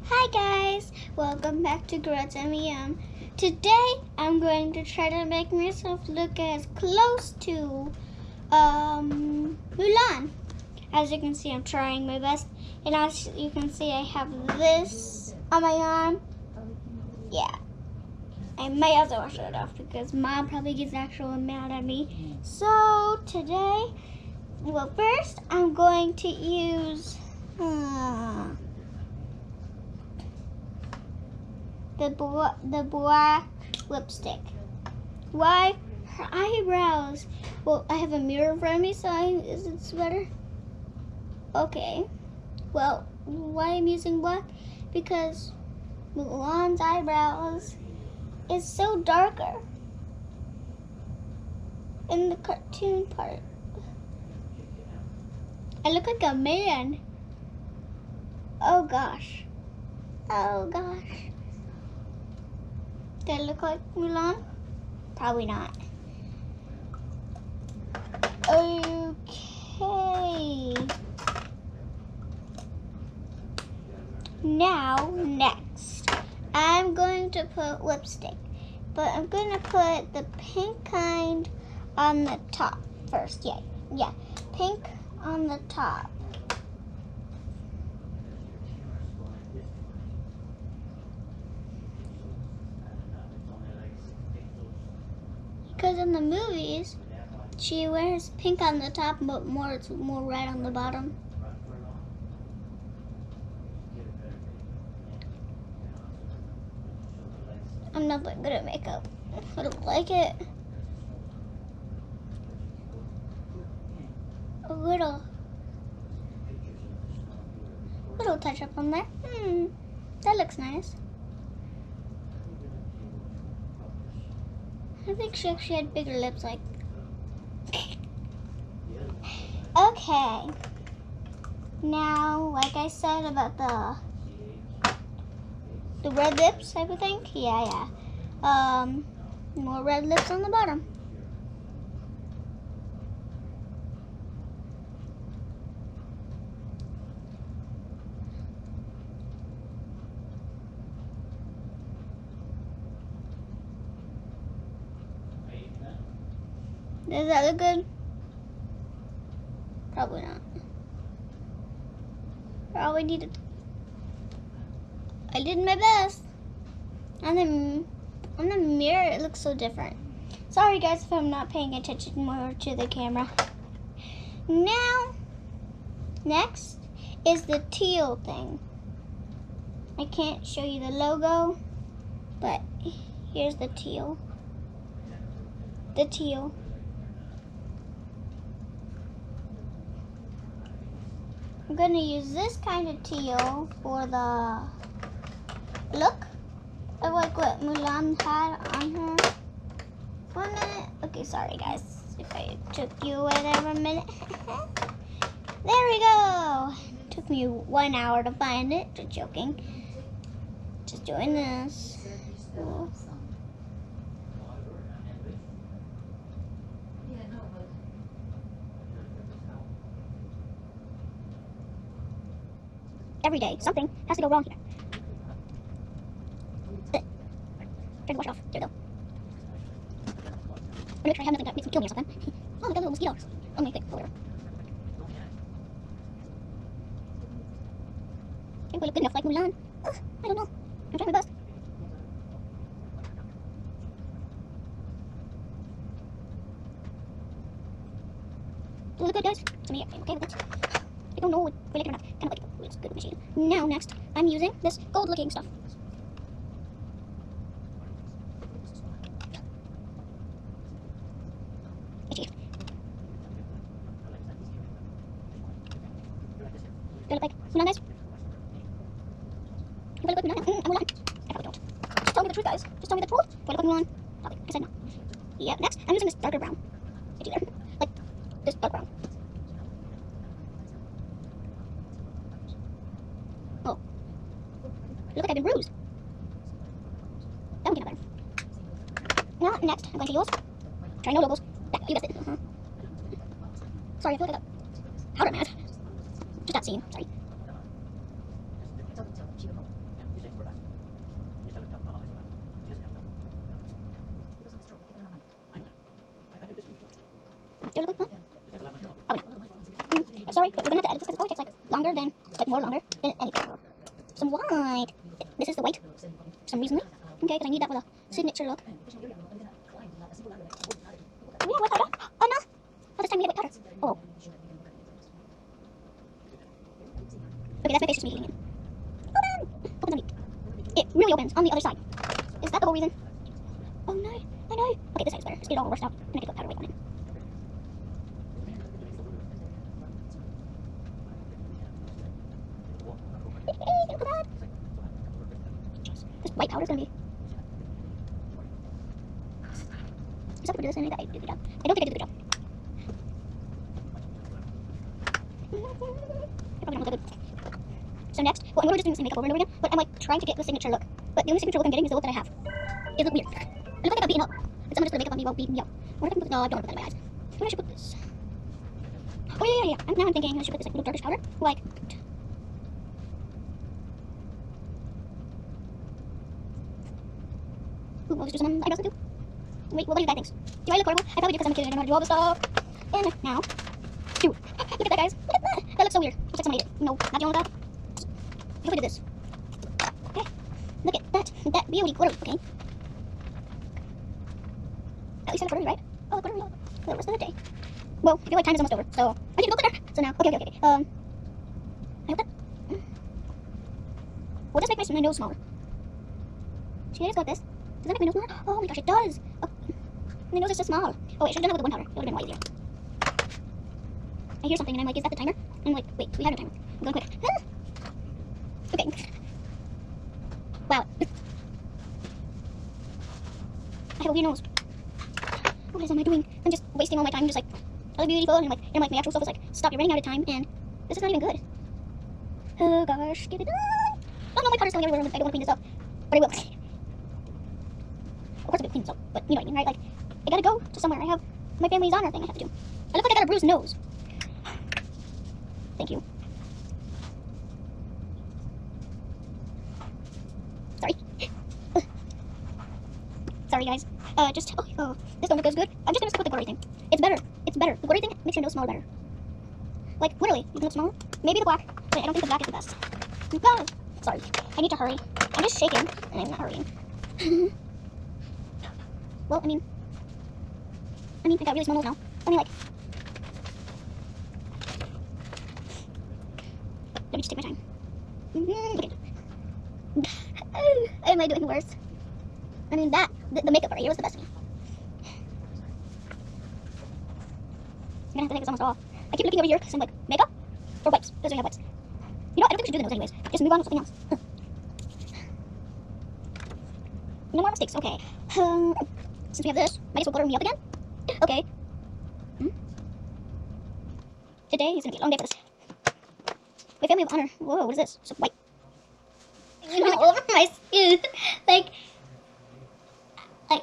Hi guys, welcome back to Growth MEM. Today I'm going to try to make myself look as close to Mulan. As you can see, I'm trying my best, and as you can see, I have this on my arm. Yeah, I may also wash it off because Mom probably gets actually mad at me. So today, well, first I'm going to use the black lipstick. Why? Her eyebrows. Well, I have a mirror in front of me, so is it better? Okay. Well, why I'm using black? Because Mulan's eyebrows is so darker in the cartoon part. I look like a man. Oh gosh. Oh gosh. Do I look like Mulan? Probably not. Okay. Now, next, I'm going to put lipstick. But I'm going to put the pink kind on the top first. Yeah. Pink on the top. Because in the movies, she wears pink on the top, but it's more red on the bottom. I'm not that good at makeup. I don't like it. A little touch up on there. That looks nice. I think she actually had bigger lips, like. Okay. Now, like I said about the red lips, I would think. Yeah. More red lips on the bottom. Does that look good? Probably not. Probably needed. I did my best. On the mirror, it looks so different. Sorry guys if I'm not paying attention more to the camera. Now, next is the teal thing. I can't show you the logo, but here's the teal. The teal. I'm gonna use this kind of teal for the look. I like what Mulan had on her. 1 minute. Okay, sorry guys if I took you away there for a minute. There we go. Took me 1 hour to find it. Just joking. Just doing this. Every day, something has to go wrong here. Try to wash it off. There we go. I'm gonna make sure I have nothing that makes me kill me or something. Oh, I got little mosquitoes. Oh, my thing. Oh, whatever. I think I look good enough like Mulan. I don't know. I'm trying my best. Do I look good, guys? To me, I'm okay with it. I don't know if I like it or not. Kind of like it. It's good machine. Now, next, I'm using this gold-looking stuff. Itchy. Do I look like Mulan, guys? Do I look like Mulan? I'm Mulan. I probably don't. Just tell me the truth, guys. Just tell me the truth. Do I look like Mulan? Probably, because I know. Yeah, next, I'm using this darker brown. Itchy there. Like, this dark brown. Oh. Look like I've been bruised. That one came out better. Now, next, I'm going to use. Try no logos. You guessed it. Sorry, I feel like I got powder mad. Just that scene. Sorry. Do it look like that? Probably not. Sorry, but we're gonna have to edit this because it probably takes like longer than, like more longer than anything. Some white. This is the white. For some reason. Okay, because I need that for the signature look. We have white powder. Oh no! Oh, this time we have white powder. Oh. Okay, that's my face just making it. Open! Opens on me. It really opens on the other side. Is that the whole reason? Oh no, I know. Okay, this side is better. Let's get it all reversed out. And I can put powder white on it. Look at that. This white powder is gonna be. Is that what we do this? I think I did a good job. I don't think I did a good job. I probably don't look that good. So next, well, I'm literally just doing the same makeup over and over again, but I'm like trying to get the signature look. But the only signature look I'm getting is the look that I have. It looks weird. I look like I got beaten up. But someone just put makeup on me while beating me up. What if I can put no, I don't want to put that in my eyes. Where should I put this? Oh yeah. Now I'm thinking I should put this like little darkish powder. Like. Ooh, let's do some eyebrows too. Wait, what do you guys think? Do I look horrible? I probably do because I'm a kid and I don't know how to do all this stuff. And now, dude, look at that, guys. Look at that. That looks so weird. Looks like somebody ate it. No, not the only that. If I did this. Okay. Look at that. That beauty glittery, okay? At least I look glittery, right? Oh, glittery. For the rest of the day. Well, I feel like time is almost over, so I need to go glitter. So now, okay. I hope that. Will this make my nose smaller? Should I just go like this? Does that make my nose smaller? Oh my gosh, it does. Oh, my nose is so small. Oh wait, I should have done it with the one powder. It would have been a lot easier. I hear something and I'm like, is that the timer? And I'm like, wait, we have no timer. I'm going quick. Ah. Okay. Wow. I have a weird nose. What am I doing? I'm just wasting all my time, just like, I look beautiful, and I'm like, my actual self is like, stop, you're running out of time, and this is not even good. Oh gosh, get it done. Oh no, my powder's going everywhere, I don't want to clean this up, but I will. Of course I will clean this up, but you know what I mean, right? Like, I gotta go to somewhere. I have my family's honor thing I have to do. I look like I got a bruised nose. Thank you. Sorry. Sorry, guys. This don't look as good. I'm just gonna stick with the glittery thing. It's better. It's better. The glittery thing makes your nose smaller better. Like, literally, you can look smaller. Maybe the black, but I don't think the black is the best. Oh, sorry. I need to hurry. I'm just shaking, and I'm not hurrying. Well, I mean, I got really small nose now. I mean, like, let me just take my time. Okay. Am I doing worse? I mean, the makeup right here was the best to me. I'm gonna have to take this almost off. I keep looking over here because I'm like, makeup or wipes? Because we have wipes. You know what? I don't think we should do the nose anyways. Just move on to something else. No more mistakes. Okay. Since we have this, might as well glitter me up again. Okay. Today is gonna be a long day for this. My family of honor. Whoa, what is this? So white. All over my skin. Like, it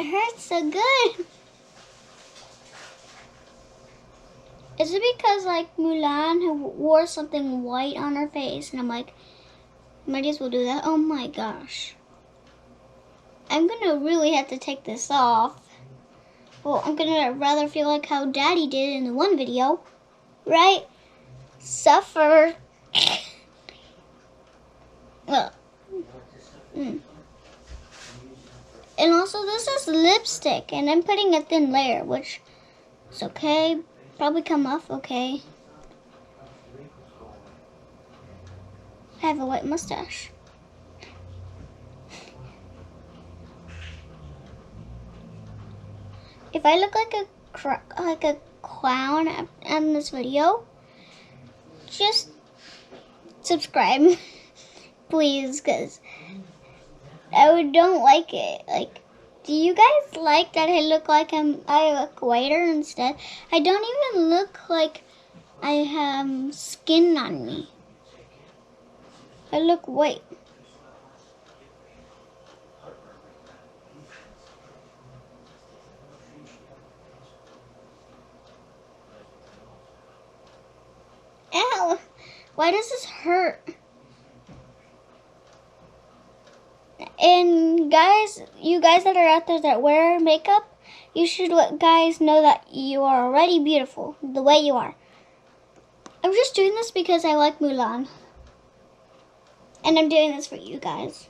hurts so good. Is it because, like, Mulan wore something white on her face? And I'm like, might as well do that. Oh my gosh. I'm gonna really have to take this off. Well, I'm gonna rather feel like how Daddy did in the one video. Right? Suffer. Well. And also, this is lipstick, and I'm putting a thin layer, which is okay. Probably come off okay. I have a white mustache. If I look like a clown in this video, just subscribe, please, because I don't like it. Like, do you guys like that I look like I look whiter instead? I don't even look like I have skin on me. I look white. Ow! Why does this hurt? And guys, you guys that are out there that wear makeup, You should let guys know that you are already beautiful the way you are. I'm just doing this because I like Mulan. And I'm doing this for you guys.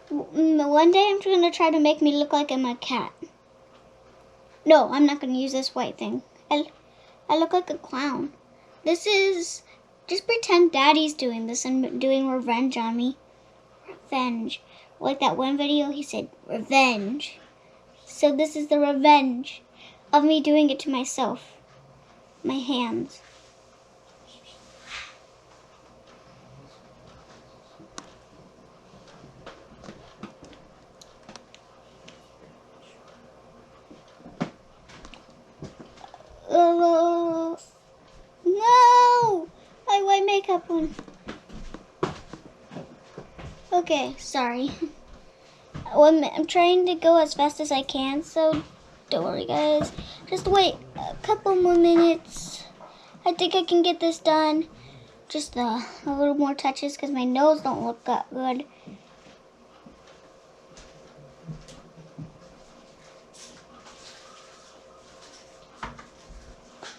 One day I'm going to try to make me look like I'm a cat. No, I'm not going to use this white thing. I look like a clown. This is... Just pretend Daddy's doing this and doing revenge on me. Revenge. Like that one video, he said, revenge. So this is the revenge of me doing it to myself. My hands. No! My white makeup on. Okay, sorry. I'm trying to go as fast as I can, so don't worry, guys. Just wait a couple more minutes. I think I can get this done. Just a little more touches because my nose don't look that good.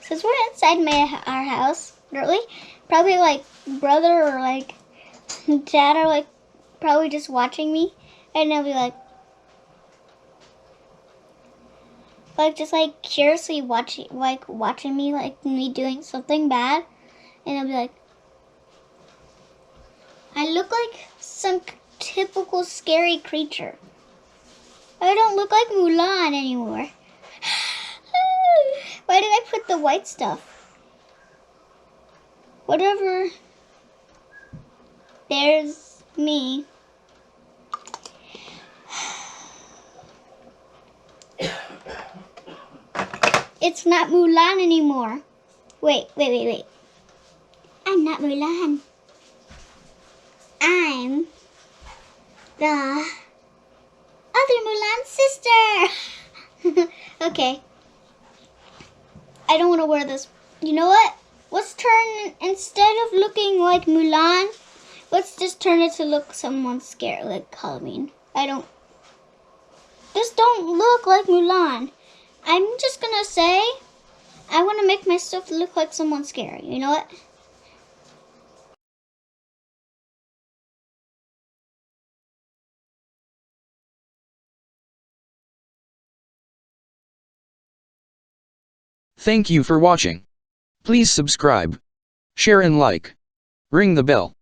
Since we're inside our house, really, probably like brother or like dad are like probably just watching me, and they'll be like just like curiously watching me, like me doing something bad, and I'll be like, I look like some typical scary creature. I don't look like Mulan anymore. Why did I put the white stuff? Whatever. There's me. It's not Mulan anymore. Wait. I'm not Mulan. I'm the other Mulan sister. Okay. I don't want to wear this. You know what? Let's turn, instead of looking like Mulan, let's just turn it to look someone scared, like Halloween. Just don't look like Mulan. I'm just gonna say, I want to make myself look like someone scary. You know what? Thank you for watching. Please subscribe, share and like. Ring the bell.